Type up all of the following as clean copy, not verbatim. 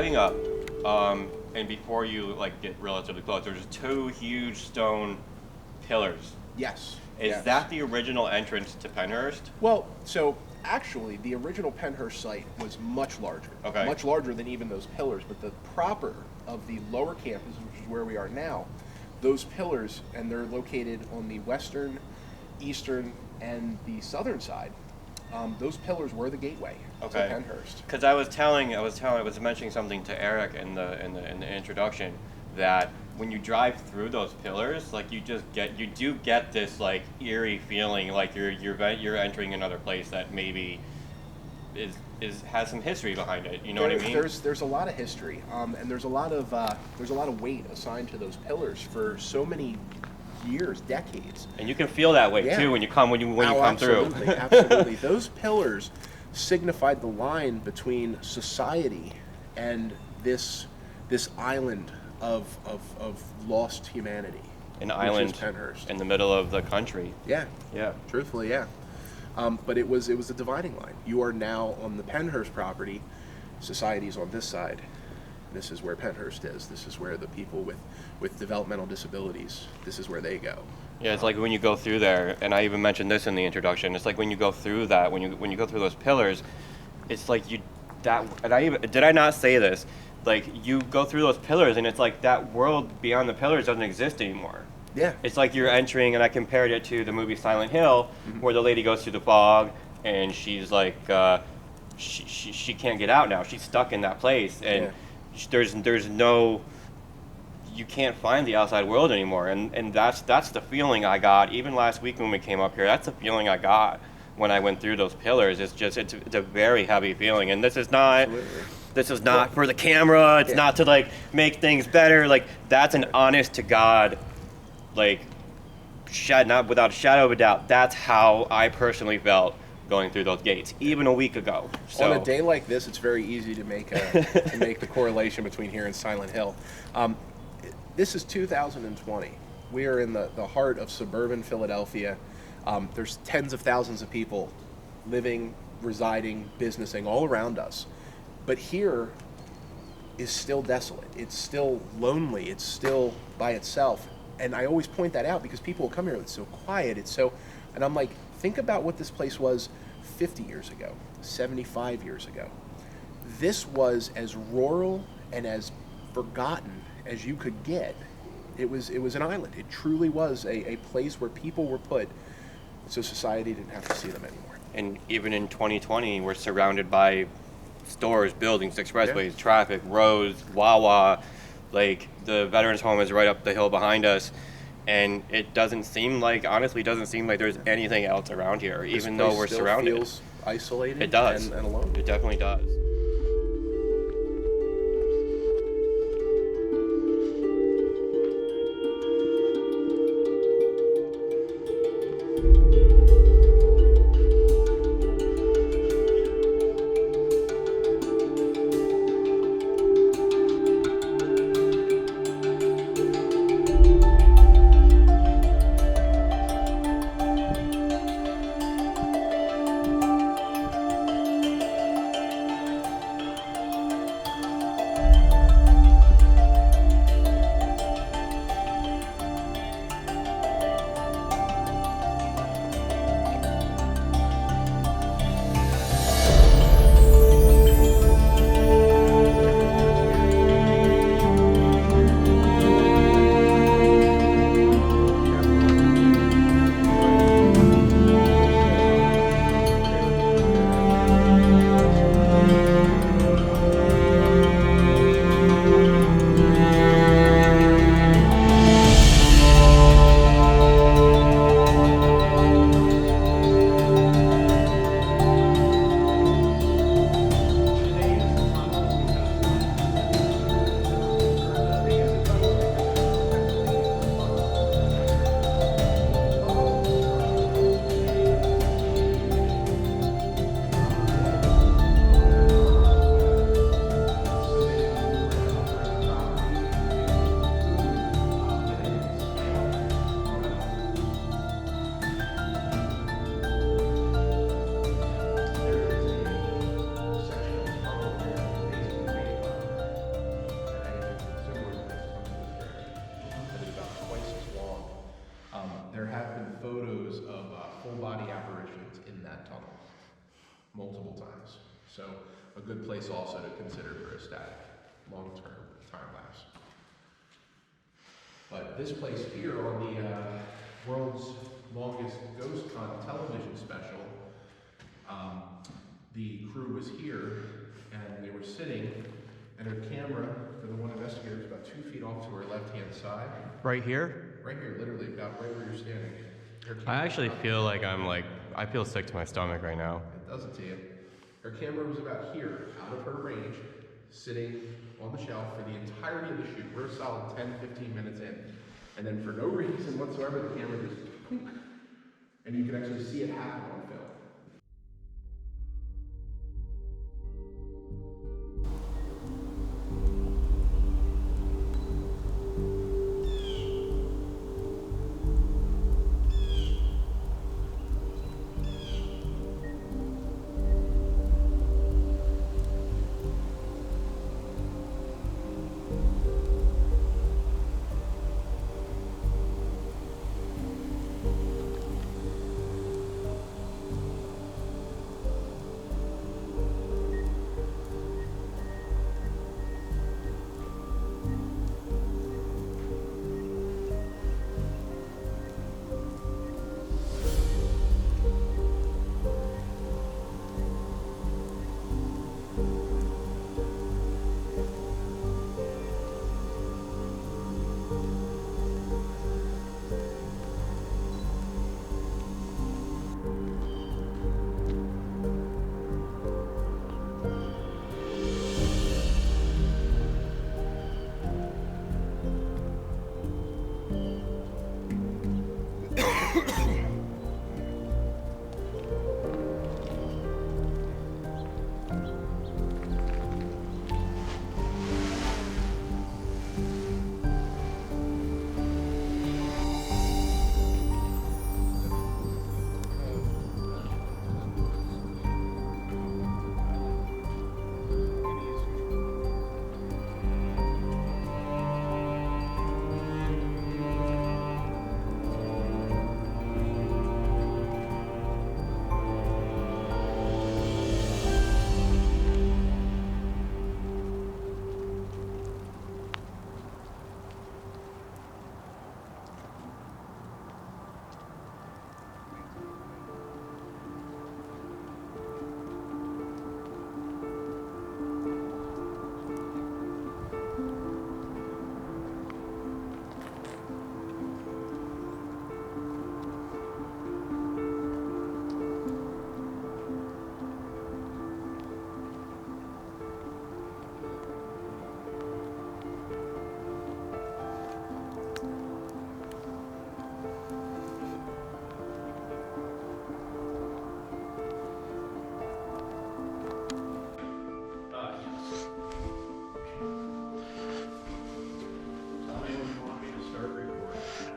driving up, and before you like get relatively close, there's 2 huge stone pillars. Yes. Is yes. that the original entrance to Pennhurst? Well, so actually, the original Pennhurst site was much larger. Okay. Much larger than even those pillars. But the proper of the lower campus, which is where we are now, those pillars, and they're located on the western, eastern, and the southern side. Those pillars were the gateway to Pennhurst. Because I was mentioning something to Eric in the introduction that when you drive through those pillars, like you do get this like eerie feeling, like you're entering another place that maybe has some history behind it. You know what I mean? There's a lot of history, and there's a lot of weight assigned to those pillars for so many years, decades. And you can feel that way too when you come through. Absolutely. Those pillars signified the line between society and this island of lost humanity. An island Pennhurst. In the middle of the country. Yeah. Yeah. Truthfully, yeah. But it was a dividing line. You are now on the Pennhurst property. Society's on this side. This is where Pennhurst is. This is where the people with developmental disabilities, this is where they go. Yeah, it's like when you go through there, and I even mentioned this in the introduction, it's like when you go through that, when you go through those pillars, it's like did I not say this? Like you go through those pillars and it's like that world beyond the pillars doesn't exist anymore. Yeah. It's like you're entering, and I compared it to the movie Silent Hill, where the lady goes through the fog and she's like, she can't get out now. She's stuck in that place, and there's no, you can't find the outside world anymore, and that's the feeling I got even last week when we came up here. That's the feeling I got when I went through those pillars. It's a very heavy feeling, and this is not. Absolutely. This is not for the camera. It's not to like make things better. Like that's an honest to God, like not without a shadow of a doubt. That's how I personally felt going through those gates, even a week ago. So on a day like this, it's very easy to make the correlation between here and Silent Hill. This is 2020. We are in the heart of suburban Philadelphia. There's tens of thousands of people living, residing, businessing all around us. But here is still desolate. It's still lonely. It's still by itself. And I always point that out because people will come here, it's so quiet, and I'm like, think about what this place was 50 years ago, 75 years ago. This was as rural and as forgotten as you could get. It was an island. It truly was a place where people were put so society didn't have to see them anymore. And even in 2020, we're surrounded by stores, buildings, expressways, traffic, roads, Wawa. Like the Veterans Home is right up the hill behind us, and it honestly doesn't seem like there's anything else around here, even though we're surrounded. It feels isolated. It does. And alone. It definitely does. good place also to consider for a static, long-term time-lapse. But this place here on the world's longest ghost hunt television special, the crew was here and they were sitting, and her camera for the one investigator was about 2 feet off to her left-hand side. Right here? Right here, literally, about right where you're standing. I actually feel like I feel sick to my stomach right now. It does it to you. Her camera was about here, out of her range, sitting on the shelf for the entirety of the shoot. We're a solid 10, 15 minutes in. And then for no reason whatsoever, the camera just, and you can actually see it happen on film.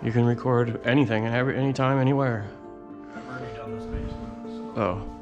You can record anything, anytime, anywhere. I've already done this basement. Oh.